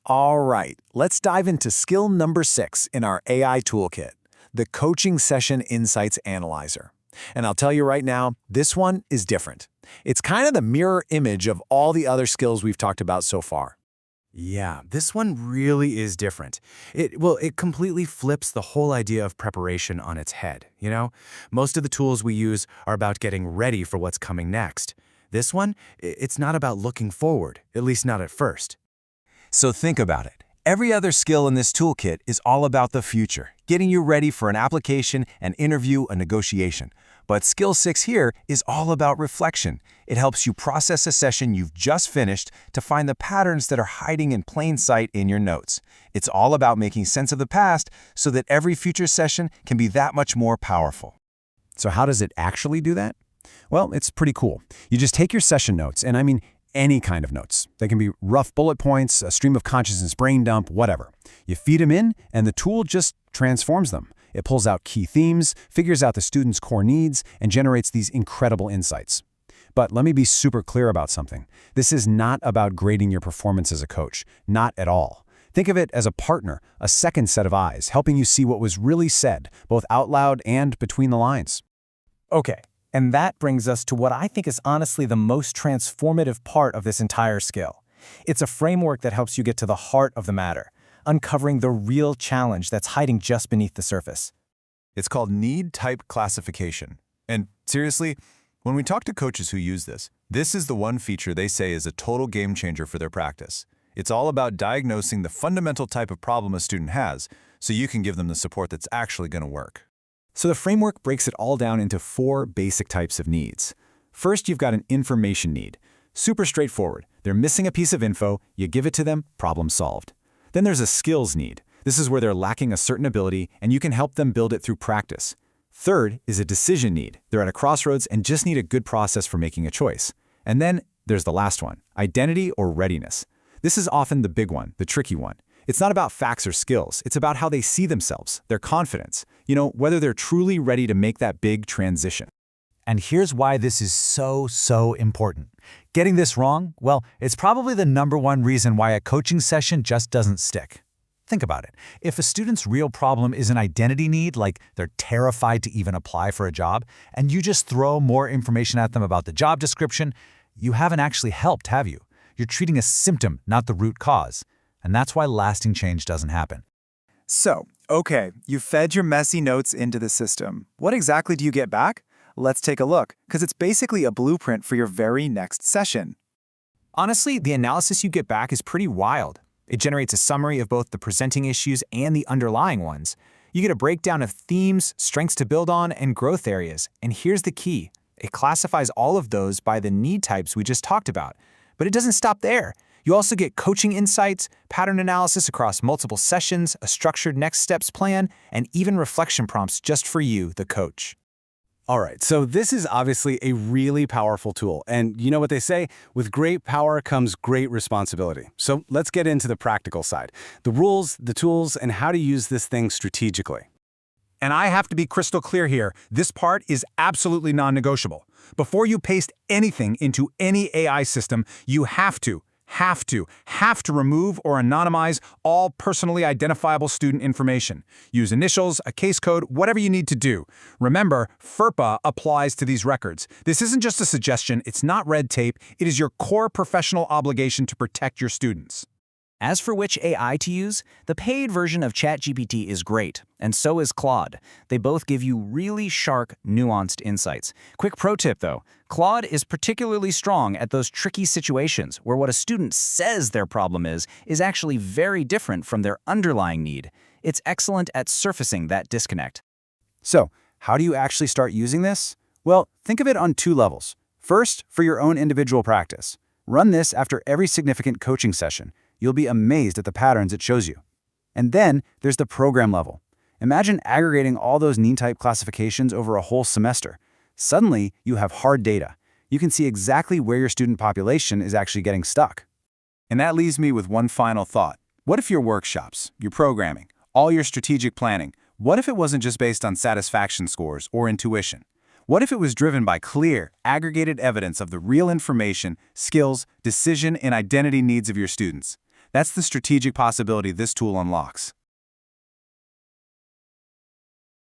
All right, let's dive into skill number 6 in our AI toolkit, the Coaching Session Insights Analyzer. And I'll tell you right now, this one is different. It's kind of the mirror image of all the other skills we've talked about so far. Yeah, this one really is different. It completely flips the whole idea of preparation on its head, you know? Most of the tools we use are about getting ready for what's coming next. This one, it's not about looking forward, at least not at first. So think about it. Every other skill in this toolkit is all about the future, getting you ready for an application, an interview, a negotiation. But skill 6 here is all about reflection. It helps you process a session you've just finished to find the patterns that are hiding in plain sight in your notes. It's all about making sense of the past so that every future session can be that much more powerful. So how does it actually do that? Well, it's pretty cool. You just take your session notes, and I mean any kind of notes. They can be rough bullet points, a stream of consciousness brain dump, whatever. You feed them in, and the tool just transforms them. It pulls out key themes, figures out the student's core needs, and generates these incredible insights. But let me be super clear about something. This is not about grading your performance as a coach. Not at all. Think of it as a partner, a second set of eyes, helping you see what was really said, both out loud and between the lines. Okay, and that brings us to what I think is honestly the most transformative part of this entire skill. It's a framework that helps you get to the heart of the matter, uncovering the real challenge that's hiding just beneath the surface. It's called need type classification. And seriously, when we talk to coaches who use this is the one feature they say is a total game changer for their practice. It's all about diagnosing the fundamental type of problem a student has so you can give them the support that's actually going to work. So the framework breaks it all down into 4 basic types of needs. First, you've got an information need. Super straightforward. They're missing a piece of info, you give it to them, problem solved. Then there's a skills need. This is where they're lacking a certain ability and you can help them build it through practice. Third is a decision need. They're at a crossroads and just need a good process for making a choice. And then there's the last one, identity or readiness. This is often the big one, the tricky one. It's not about facts or skills. It's about how they see themselves, their confidence, whether they're truly ready to make that big transition. And here's why this is so important. Getting this wrong, well, it's probably the #1 reason why a coaching session just doesn't stick. Think about it. If a student's real problem is an identity need, like they're terrified to even apply for a job, and you just throw more information at them about the job description, you haven't actually helped, have you? You're treating a symptom, not the root cause. And that's why lasting change doesn't happen. So, okay, you fed your messy notes into the system. What exactly do you get back? Let's take a look, because it's basically a blueprint for your very next session. Honestly, the analysis you get back is pretty wild. It generates a summary of both the presenting issues and the underlying ones. You get a breakdown of themes, strengths to build on, and growth areas. And here's the key. It classifies all of those by the need types we just talked about. But it doesn't stop there. You also get coaching insights, pattern analysis across multiple sessions, a structured next steps plan, and even reflection prompts just for you, the coach. All right, so this is obviously a really powerful tool. And you know what they say? With great power comes great responsibility. So let's get into the practical side. The rules, the tools, and how to use this thing strategically. And I have to be crystal clear here. This part is absolutely non-negotiable. Before you paste anything into any AI system, you have to remove or anonymize all personally identifiable student information. Use initials, a case code, whatever you need to do. Remember, FERPA applies to these records. This isn't just a suggestion, it's not red tape, it is your core professional obligation to protect your students. As for which AI to use, the paid version of ChatGPT is great, and so is Claude. They both give you really sharp, nuanced insights. Quick pro tip though, Claude is particularly strong at those tricky situations where what a student says their problem is actually very different from their underlying need. It's excellent at surfacing that disconnect. So, how do you actually start using this? Well, think of it on 2 levels. First, for your own individual practice. Run this after every significant coaching session. You'll be amazed at the patterns it shows you. And then there's the program level. Imagine aggregating all those need type classifications over a whole semester. Suddenly, you have hard data. You can see exactly where your student population is actually getting stuck. And that leaves me with one final thought. What if your workshops, your programming, all your strategic planning, what if it wasn't just based on satisfaction scores or intuition? What if it was driven by clear, aggregated evidence of the real information, skills, decision, and identity needs of your students? That's the strategic possibility this tool unlocks.